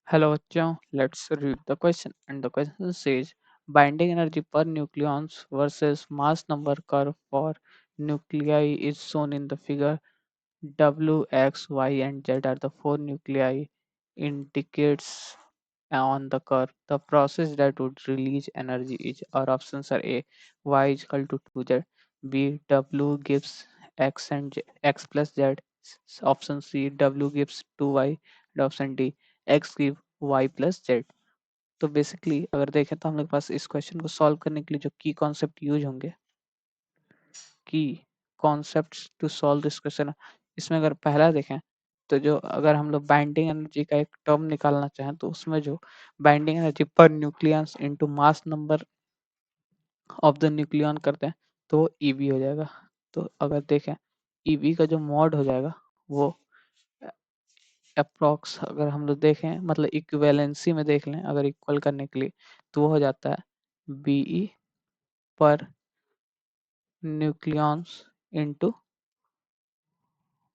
Hello, bachcho. Let's read the question. And the question says binding energy per nucleons versus mass number curve for nuclei is shown in the figure. W, X, Y, and Z are the four nuclei indicates on the curve. The process that would release energy is our options are A, Y is equal to 2Z, B, W gives X and X plus Z, option C, W gives 2Y, and option D, X give Y plus Z. तो basically अगर देखें तो हम लोग के पास इस question को solve करने के लिए जो की कॉन्सेप्ट यूज होंगे, की concepts to solve this question, इसमें अगर पहला देखें तो जो अगर हम लोग बाइंडिंग एनर्जी का एक टर्म निकालना चाहें तो उसमें जो बाइंडिंग एनर्जी पर nucleons into mass number of the nucleon करते हैं तो ईवी हो जाएगा। तो अगर देखें ईवी का जो मॉड हो जाएगा वो अप्रॉक्स अगर हम लोग देखें मतलब इक्विवेलेंसी में देख लें अगर इक्वल करने के लिए तो वो हो जाता है बीई पर न्यूक्लियंस इनटू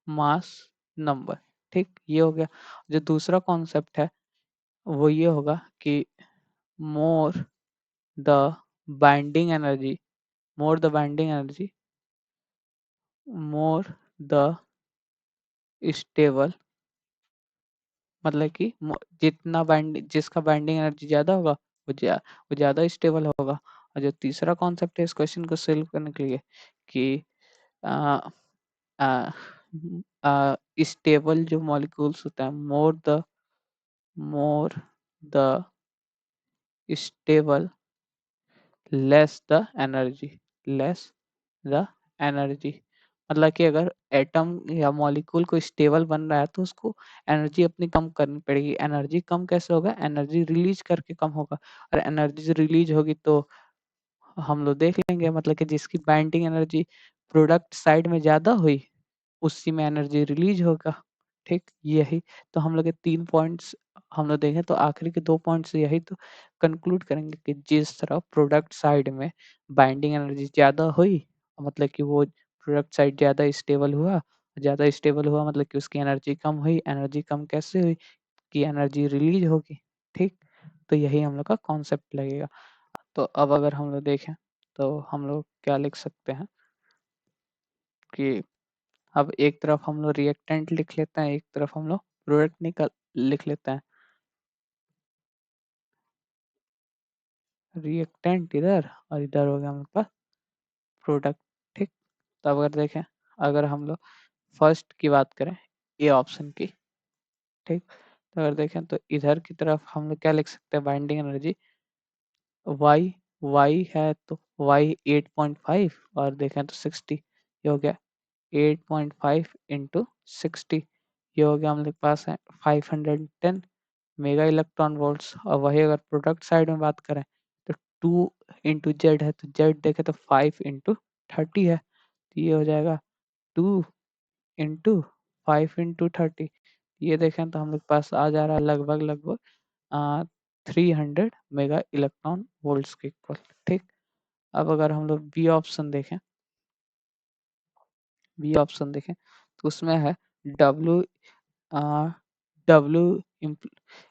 मास नंबर। ठीक, ये हो गया। जो दूसरा कॉन्सेप्ट है वो ये होगा कि more the binding energy more the binding energy more the stable, मतलब कि जितना बाइंड जिसका बाइंडिंग एनर्जी ज़्यादा होगा वो ज़्यादा स्टेबल होगा। और जो तीसरा कॉन्सेप्ट है इस क्वेश्चन को सॉल्व करने के लिए कि स्टेबल जो मॉलिक्यूल्स होता है more the stable less the energy, मतलब कि अगर एटम या मॉलिक्यूल को स्टेबल बन रहा है तो उसको एनर्जी अपनी कम करनी पड़ेगी। एनर्जी कम कैसे होगा? एनर्जी रिलीज करके कम होगा। और एनर्जी रिलीज होगी तो हम लोग देख लेंगे, मतलब कि जिसकी बाइंडिंग एनर्जी प्रोडक्ट साइड में ज़्यादा हुई उसी में एनर्जी रिलीज होगा। ठीक, यही तो हम लोग के 3 पॉइंट्स हम लोग देखें तो आखिरी के 2 पॉइंट्स यही तो कंक्लूड करेंगे कि जिस तरह प्रोडक्ट साइड में बाइंडिंग एनर्जी ज़्यादा हुई मतलब कि वो प्रोडक्ट साइड ज़्यादा स्टेबल हुआ मतलब कि उसकी एनर्जी कम हुई। एनर्जी कम कैसे हुई? कि एनर्जी रिलीज होगी। ठीक, तो यही हम लोग का कॉन्सेप्ट लगेगा। तो अब अगर हम लोग देखें तो हम लोग क्या लिख सकते हैं कि अब एक तरफ हम लोग रिएक्टेंट लिख लेते हैं, एक तरफ हम लोग प्रोडक्ट निकल लिख लेते हैं। रिएक्टेंट इधर और इधर हो गया हमारे पास प्रोडक्ट। ठीक, तो अगर देखें अगर हम लोग फर्स्ट की बात करें ए ऑप्शन की, ठीक, तो अगर देखें तो इधर की तरफ हम लोग क्या लिख सकते हैं? बाइंडिंग एनर्जी वाई वाई है तो वाई 8.5 और देखें तो 60, ये हो गया 8.5 इंटू 60, ये हो गया हम लोग के पास है 510 मेगा इलेक्ट्रॉन वोल्ट्स। और वही अगर प्रोडक्ट साइड में बात करें तो 2 इंटू जेड है तो जेड देखे तो 5 इंटू 30 है तो ये हो जाएगा 2 इंटू 5 इंटू 30। ये देखें तो हम लोग के पास आ जा रहा है लगभग लगभग 300 मेगा इलेक्ट्रॉन वोल्ट्स के इक्वल। ठीक, अब अगर हम लोग बी ऑप्शन देखें तो उसमें है W W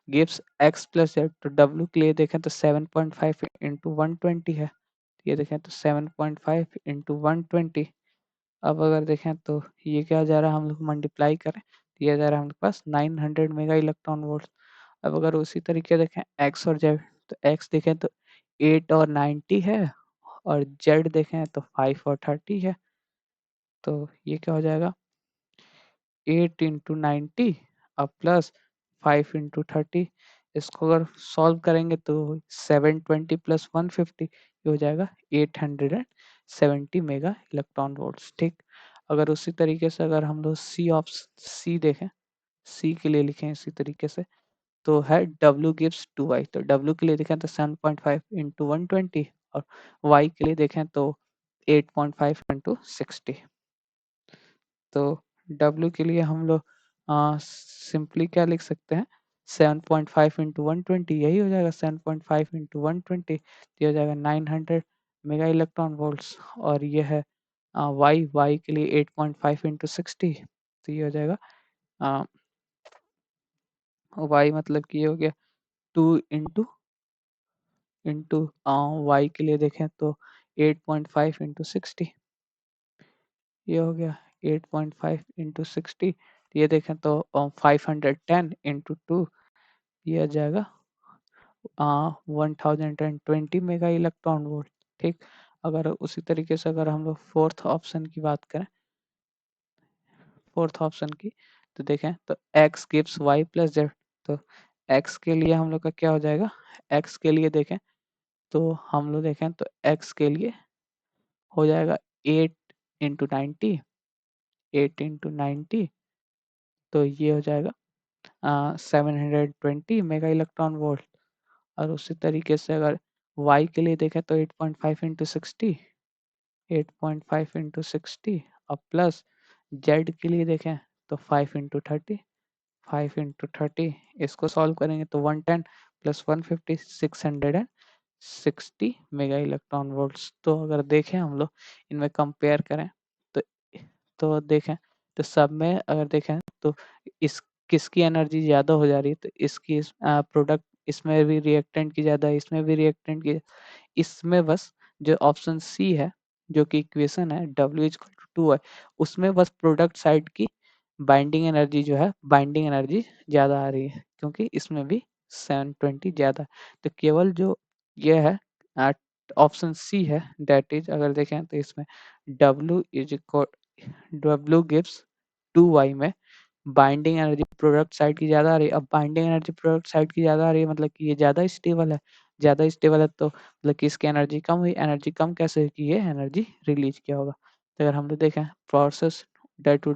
gives x plus Z. तो डब्ल्यू के लिए देखें तो 7.5 इंटू 120 है, ये देखें तो 7.5 इंटू 120। अब अगर देखें तो ये क्या जा रहा है? हम लोग मल्टीप्लाई करें तो ये जा रहा है हमारे पास 900 मेगा इलेक्ट्रॉन वोल्ट। अब अगर उसी तरीके देखें एक्स और जेड तो एक्स देखें तो 8 और 90 है और जेड देखें तो 5 और 30 है। तो ये क्या हो जाएगा? 8 इंटू 90 और प्लस 5 इंटू 30। इसको अगर सॉल्व करेंगे तो 720 प्लस 150 ये हो जाएगा 870 मेगा इलेक्ट्रॉन वोल्ट्स। ठीक, अगर उसी तरीके से अगर हम लोग सी देखें, सी के लिए लिखें इसी तरीके से तो है W गिव्स 2y। तो W के लिए देखें तो 7.5 इंटू 120 और Y के लिए देखें तो 8.5 इंटू 60। तो W के लिए हम लोग सिंपली क्या लिख सकते हैं? 7.5 इंटू 120, यही हो जाएगा 7.5 इंटू 120, ये हो जाएगा 900 मेगा इलेक्ट्रॉन वोल्ट्स। और ये है y के लिए 8.5 इंटू 60 तो ये हो जाएगा वाई मतलब कि ये हो गया 2 इंटू वाई के लिए देखें तो 8.5 इंटू 60, ये हो गया 8.5 इंटू 60। ये देखें तो 510 इंटू 2, ये आ जाएगा 1020 मेगा इलेक्ट्रॉन वोल्ट। ठीक, अगर उसी तरीके से अगर हम लोग फोर्थ ऑप्शन की बात करें, फोर्थ ऑप्शन की, तो देखें तो x gives y plus Z. तो x के लिए हम लोग का क्या हो जाएगा, x के लिए देखें तो हम लोग देखें तो x के लिए हो जाएगा 8 इंटू 90, 8 इंटू 90, तो ये हो जाएगा 720 मेगा इलेक्ट्रॉन वोल्ट। और उसी तरीके से अगर y के लिए देखें तो 8.5 इंटू 60, 8.5 इंटू 60 और प्लस z के लिए देखें तो 5 इंटू 30, 5 इंटू 30, इसको सॉल्व करेंगे तो 110 प्लस 150, 660 मेगा इलेक्ट्रॉन वोल्ट्स। तो अगर देखें हम लोग इनमें कंपेयर करें तो देखें तो सब में अगर देखें तो इस किसकी एनर्जी ज़्यादा हो जा रही है, तो इसकी प्रोडक्ट इसमें भी रिएक्टेंट की ज़्यादा है, इसमें भी रिएक्टेंट की, इसमें बस जो ऑप्शन सी है जो कि इक्वेशन है W=2 है, उसमें बस प्रोडक्ट साइड की बाइंडिंग एनर्जी जो है, बाइंडिंग एनर्जी ज़्यादा आ रही है क्योंकि इसमें भी 720 ज़्यादा है। तो केवल जो ये है ऑप्शन सी है, दैट इज अगर देखें तो इसमें W गिव्स 2y में बाइंडिंग एनर्जी प्रोडक्ट साइड की ज़्यादा आ रही है। अब बाइंडिंग एनर्जी प्रोडक्ट साइड की ज़्यादा आ रही है मतलब कि ये ज़्यादा स्टेबल है, ज़्यादा स्टेबल है तो मतलब कि इसकी एनर्जी कम हुई, एनर्जी कम कैसे हुई कि ये एनर्जी रिलीज किया होगा। तो अगर हम लोग देखें process that to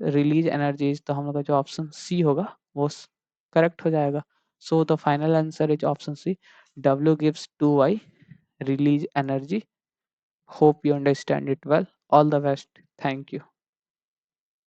release energies, तो हम लोग का जो ऑप्शन सी होगा वो करेक्ट हो जाएगा। So the final answer is option C, W gives 2y release energy. Hope you understand it well. All the best. Thank you.